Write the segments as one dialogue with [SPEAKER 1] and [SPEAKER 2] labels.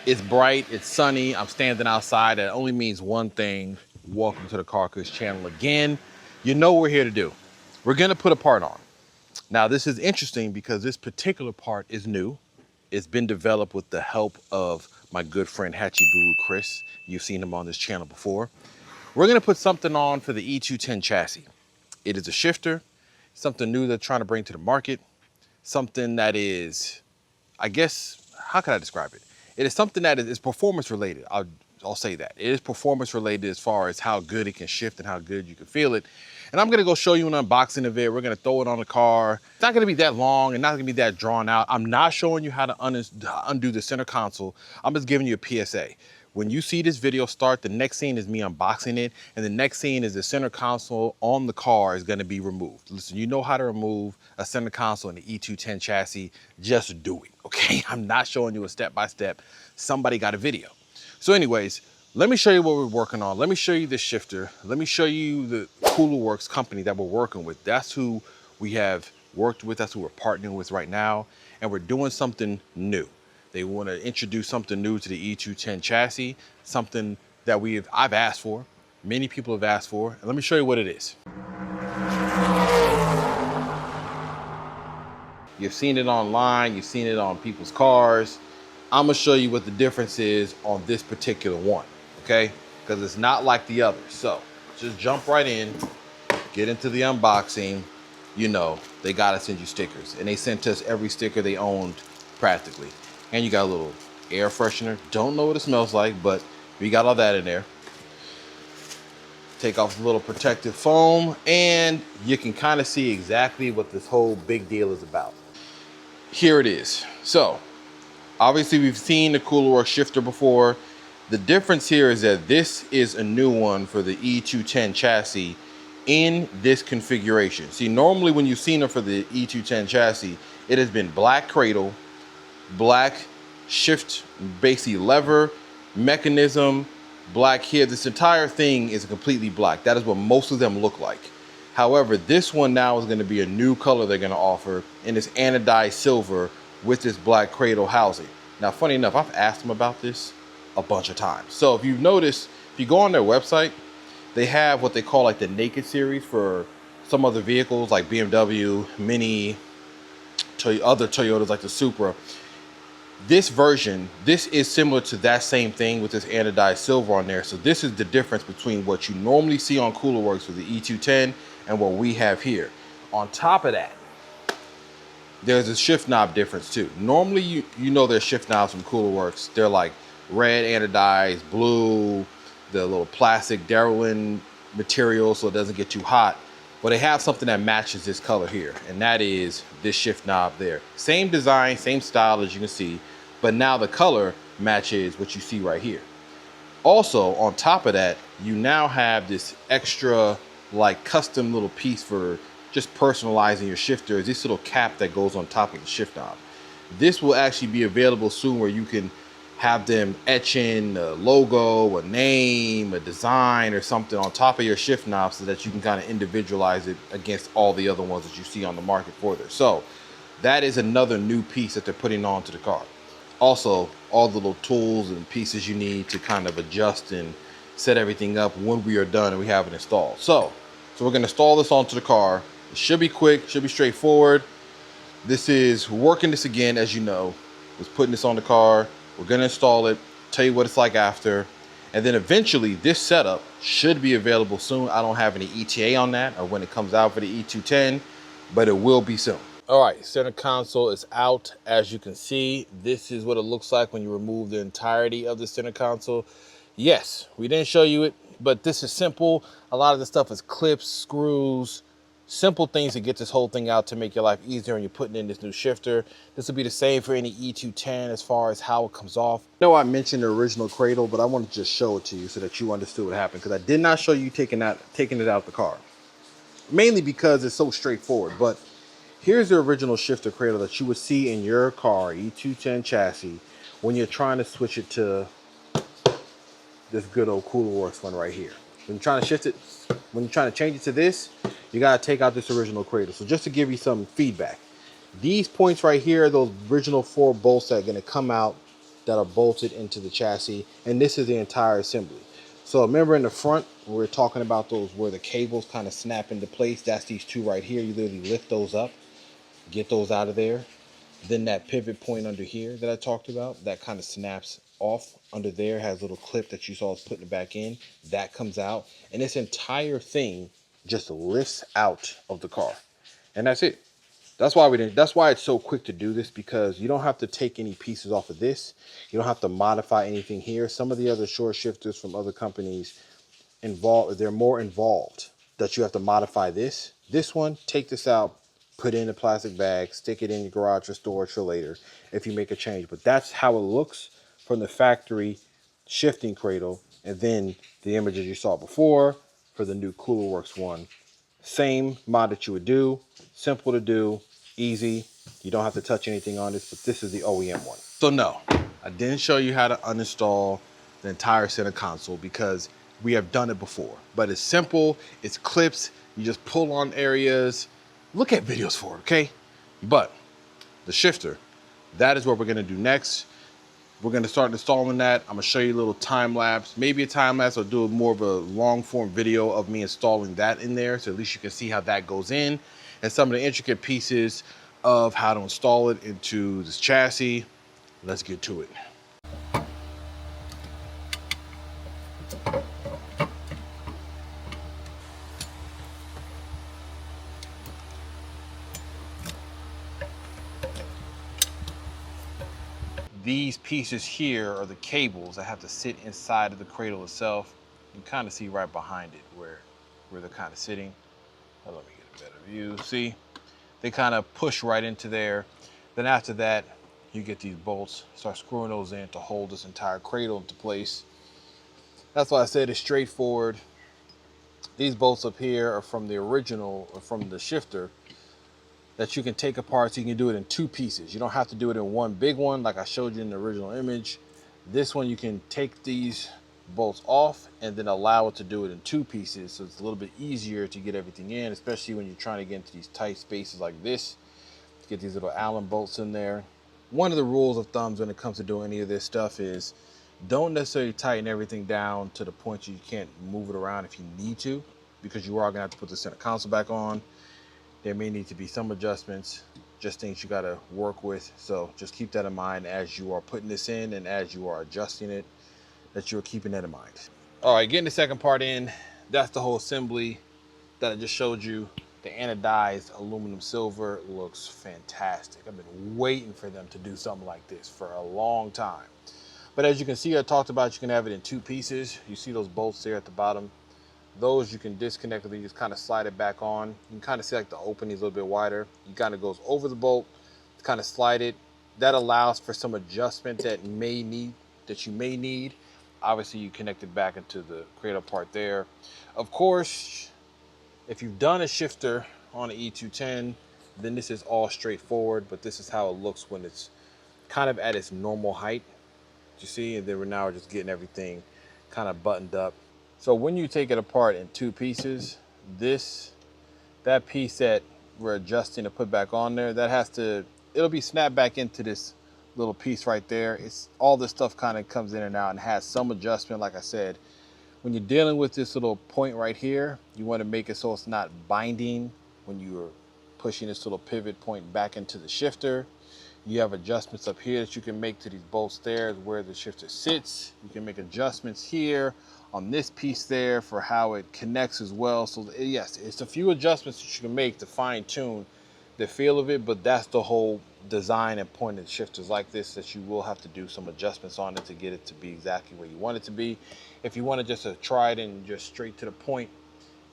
[SPEAKER 1] It's bright, it's sunny, I'm standing outside. That only means one thing. Welcome to the CarQuicks channel again. You know what we're here to do. We're gonna put a part on. Now this is interesting because this particular part is new. It's been developed with the help of my good friend Hatchie Boo Chris. You've seen him on this channel before. We're gonna put something on for the E210 chassis. It is a shifter, something new they're trying to bring to the market, something that is, I guess, how can I describe it? It is something that is performance related. I'll say that. It is performance related as far as how good it can shift and how good you can feel it. And I'm gonna go show you an unboxing of it. We're gonna throw it on the car. It's not gonna be that long and not gonna be that drawn out. I'm not showing you how to undo the center console. I'm just giving you a PSA. When you see this video start, the next scene is me unboxing it, and the next scene is the center console on the car is gonna be removed. Listen, you know how to remove a center console in the E210 chassis, just do it, okay? I'm not showing you a step-by-step. Somebody got a video. So anyways, let me show you what we're working on. Let me show you this shifter. Let me show you the CoolerWorx company that we're working with. That's who we have worked with. That's who we're partnering with right now. And we're doing something new. They want to introduce something new to the E210 chassis, something that I've asked for, many people have asked for. And let me show you what it is. You've seen it online, you've seen it on people's cars. I'm gonna show you what the difference is on this particular one, okay? Because it's not like the others. So just jump right in, get into the unboxing. You know, they gotta send you stickers. And they sent us every sticker they owned practically. And you got a little air freshener. Don't know what it smells like, but we got all that in there. Take off the little protective foam, and you can kind of see exactly what this whole big deal is about. Here it is. So, obviously we've seen the CoolerWorx shifter before. The difference here is that this is a new one for the E210 chassis in this configuration. See, normally when you've seen it for the E210 chassis, it has been black cradle, black shift, basically lever, mechanism, black here. This entire thing is completely black. That is what most of them look like. However, this one now is going to be a new color they're going to offer, and it's anodized silver with this black cradle housing. Now, funny enough, I've asked them about this a bunch of times. So if you've noticed, if you go on their website, they have what they call like the Naked series for some other vehicles like BMW, Mini, other Toyotas like the Supra. This version, this is similar to that same thing with this anodized silver on there. So this is the difference between what you normally see on CoolerWorx with the E210 and what we have here. On top of that, there's a shift knob difference too. Normally, you know there's shift knobs from CoolerWorx. They're like red anodized, blue, the little plastic Darwin material so it doesn't get too hot. But they have something that matches this color here, and that is this shift knob there. Same design, same style as you can see, but now the color matches what you see right here. Also, on top of that, you now have this extra like custom little piece for just personalizing your shifter. This little cap that goes on top of the shift knob. This will actually be available soon where you can have them etch in a logo, a name, a design or something on top of your shift knob so that you can kind of individualize it against all the other ones that you see on the market for there. So that is another new piece that they're putting onto the car. Also, all the little tools and pieces you need to kind of adjust and set everything up when we are done and we have it installed. So we're gonna install this onto the car. It should be quick, should be straightforward. This is working this again, as you know, was putting this on the car. We're gonna install it, tell you what it's like after, and then eventually this setup should be available soon. I don't have any ETA on that or when it comes out for the E210, but it will be soon. All right, center console is out. As you can see, this is what it looks like when you remove the entirety of the center console. Yes, we didn't show you it, but this is simple. A lot of the stuff is clips, screws, simple things to get this whole thing out to make your life easier when you're putting in this new shifter. This will be the same for any E210 as far as how it comes off. I know I mentioned the original cradle, but I want to just show it to you so that you understood what happened, because I did not show you taking it out the car. Mainly because it's so straightforward, but here's the original shifter cradle that you would see in your car, E210 chassis, when you're trying to switch it to this good old CoolerWorx one right here. When you're trying to shift it, when you're trying to change it to this, you gotta take out this original cradle. So just to give you some feedback, these points right here, those original 4 bolts that are gonna come out that are bolted into the chassis, and this is the entire assembly. So remember in the front, we were talking about those where the cables kind of snap into place. That's these two right here. You literally lift those up, get those out of there. Then that pivot point under here that I talked about, that kind of snaps off under there, has a little clip that you saw us putting it back in. That comes out, and this entire thing just lifts out of the car. And that's it. That's why we didn't. That's why it's so quick to do this, because you don't have to take any pieces off of this. You don't have to modify anything here. Some of the other short shifters from other companies they're more involved that you have to modify this. This one, take this out, put it in a plastic bag, stick it in your garage or storage for later if you make a change. But that's how it looks from the factory shifting cradle, and then the images you saw before for the new CoolerWorx one. Same mod that you would do, simple to do, easy. You don't have to touch anything on this, but this is the OEM one. So no, I didn't show you how to uninstall the entire center console because we have done it before. But it's simple, it's clips, you just pull on areas. Look at videos for it, okay? But the shifter, that is what we're gonna do next. We're gonna start installing that. I'm gonna show you a little time lapse, maybe a time lapse, or do more of a long form video of me installing that in there, so at least you can see how that goes in and some of the intricate pieces of how to install it into this chassis. Let's get to it. These pieces here are the cables that have to sit inside of the cradle itself. You can kind of see right behind it where they're kind of sitting. Let me get a better view. See, they kind of push right into there. Then after that, you get these bolts, start screwing those in to hold this entire cradle into place. That's why I said it's straightforward. These bolts up here are from the original, or from the shifter, that you can take apart, so you can do it in two pieces. You don't have to do it in one big one like I showed you in the original image. This one, you can take these bolts off and then allow it to do it in two pieces, so it's a little bit easier to get everything in, especially when you're trying to get into these tight spaces like this. Get these little Allen bolts in there. One of the rules of thumbs when it comes to doing any of this stuff is don't necessarily tighten everything down to the point you can't move it around if you need to, because you are gonna have to put the center console back on. There may need to be some adjustments, just things you gotta work with. So just keep that in mind as you are putting this in and as you are adjusting it, that you're keeping that in mind. All right, getting the second part in, that's the whole assembly that I just showed you. The anodized aluminum silver looks fantastic. I've been waiting for them to do something like this for a long time. But as you can see, I talked about you can have it in two pieces. You see those bolts there at the bottom. Those you can disconnect, and you just kind of slide it back on. You can kind of see like the opening is a little bit wider. You kind of goes over the bolt, kind of slide it. That allows for some adjustment that you may need. Obviously, you connect it back into the cradle part there. Of course, if you've done a shifter on an E210, then this is all straightforward, but this is how it looks when it's kind of at its normal height. You see, and then we're now just getting everything kind of buttoned up. So when you take it apart in two pieces, that piece that we're adjusting to put back on there, it'll be snapped back into this little piece right there. It's all this stuff kind of comes in and out and has some adjustment. Like I said, when you're dealing with this little point right here, you want to make it so it's not binding when you're pushing this little pivot point back into the shifter. You have adjustments up here that you can make to these bolts there where the shifter sits. You can make adjustments here on this piece there for how it connects as well. So yes, it's a few adjustments that you can make to fine tune the feel of it, but that's the whole design and point of shifters like this, that you will have to do some adjustments on it to get it to be exactly where you want it to be. If you want to just try it and just straight to the point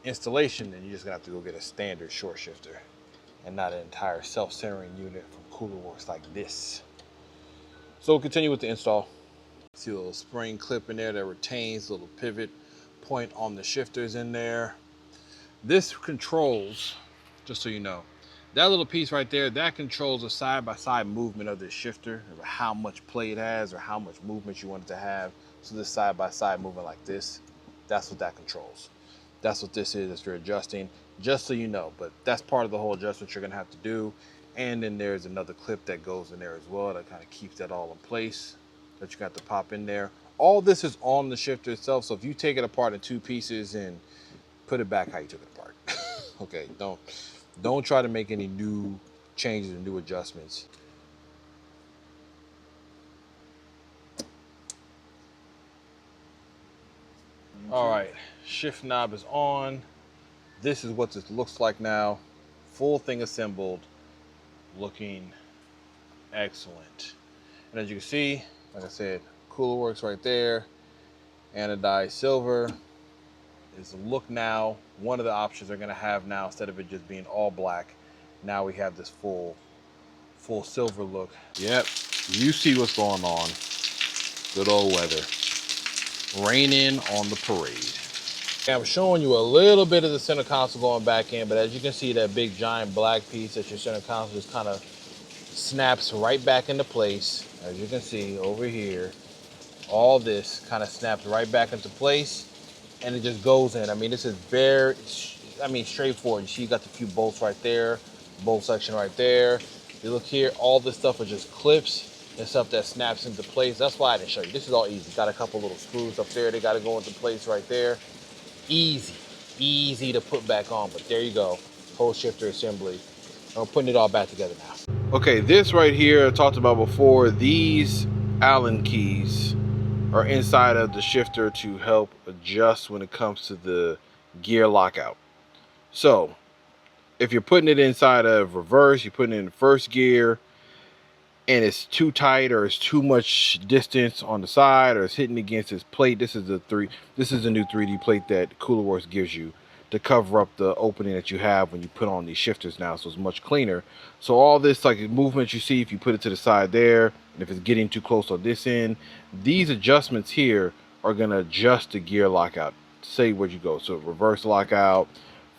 [SPEAKER 1] installation, then you're just gonna have to go get a standard short shifter and not an entire self-centering unit from CoolerWorx like this. So we'll continue with the install. See a little spring clip in there that retains a little pivot point on the shifters in there. This controls, just so you know, that little piece right there, that controls the side-by-side movement of this shifter, or how much play it has or how much movement you want it to have. So this side-by-side movement like this, that's what that controls. That's what this is that you're adjusting, just so you know. But that's part of the whole adjustment you're gonna have to do. And then there's another clip that goes in there as well that kind of keeps that all in place. that you got to pop in there. All this is on the shifter itself, so if you take it apart in 2 pieces and put it back how you took it apart. Okay, don't try to make any new changes and new adjustments. All right, shift knob is on. This is what this looks like now. Full thing assembled, looking excellent. And as you can see, like I said, CoolerWorx right there, anodized silver is the look now. One of the options they're gonna have now, instead of it just being all black, now we have this full silver look. Yep, you see what's going on. Good old weather. Raining on the parade. I'm showing you a little bit of the center console going back in, but as you can see, that big giant black piece that your center console just kind of snaps right back into place. As you can see over here, all this kind of snaps right back into place, and it just goes in. I mean, this is very, straightforward. You see you got the few bolts right there, bolt section right there. You look here, all this stuff are just clips and stuff that snaps into place. That's why I didn't show you. This is all easy. Got a couple little screws up there. They got to go into place right there. Easy to put back on, but there you go. Whole shifter assembly. I'm putting it all back together now. Okay, this right here I talked about before. These Allen keys are inside of the shifter to help adjust when it comes to the gear lockout. So if you're putting it inside of reverse, you're putting it in first gear, and it's too tight or it's too much distance on the side or it's hitting against this plate. This is the new 3D plate that CoolerWorx gives you to cover up the opening that you have when you put on these shifters now, so it's much cleaner. So all this like movement you see, if you put it to the side there, and if it's getting too close on this end, these adjustments here are gonna adjust the gear lockout. Say where you go. So reverse lockout,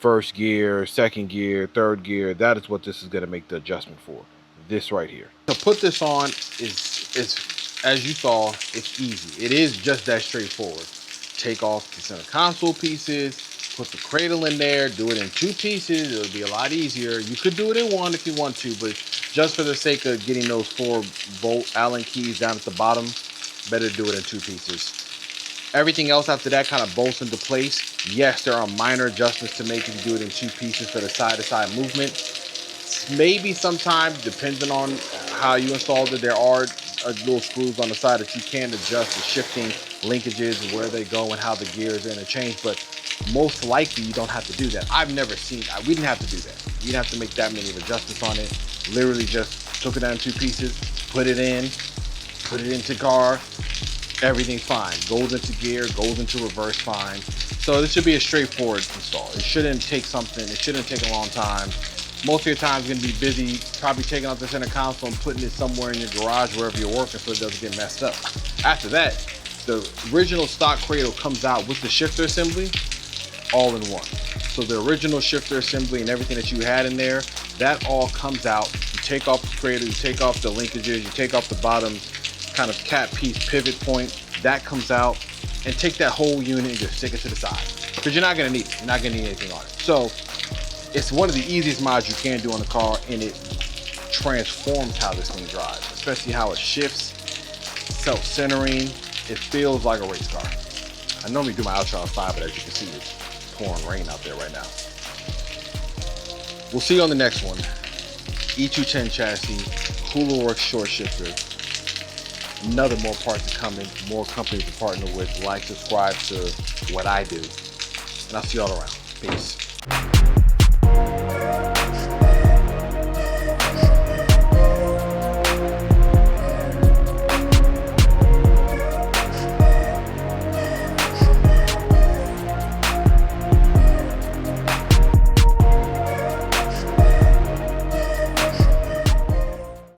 [SPEAKER 1] first gear, second gear, third gear, that is what this is gonna make the adjustment for. This right here. To put this on is as you saw, it's easy. It is just that straightforward. Take off the center console pieces, put the cradle in there, do it in 2 pieces. It'll be a lot easier. You could do it in 1 if you want to, but just for the sake of getting those 4 bolt Allen keys down at the bottom, better do it in 2 pieces. Everything else after that kind of bolts into place. Yes, there are minor adjustments to make if you do it in 2 pieces for the side-to-side movement. Maybe sometimes, depending on how you installed it, there are little screws on the side that you can adjust the shifting linkages, where they go and how the gears interchange, but most likely you don't have to do that. I've never seen that. We didn't have to do that. We didn't have to make that many adjustments on it. Literally just took it down in 2 pieces, put it into car, everything's fine. Goes into gear, goes into reverse fine. So this should be a straightforward install. It shouldn't take a long time. Most of your time is going to be busy probably taking out the center console and putting it somewhere in your garage, wherever you're working, so it doesn't get messed up. After that, the original stock cradle comes out with the shifter assembly all in one. So the original shifter assembly and everything that you had in there, that all comes out. You take off the cradle, you take off the linkages, you take off the bottom kind of cat piece pivot point, that comes out, and take that whole unit and just stick it to the side. Because you're not going to need it. You're not going to need anything on it. So it's one of the easiest mods you can do on the car, and it transforms how this thing drives, especially how it shifts, self-centering. It feels like a race car. I normally do my outro outside, but as you can see, it's pouring rain out there right now. We'll see you on the next one. E210 chassis, CoolerWorx short shifter. Another more parts are coming, more companies to partner with. Like, subscribe to what I do, and I'll see y'all around. Peace.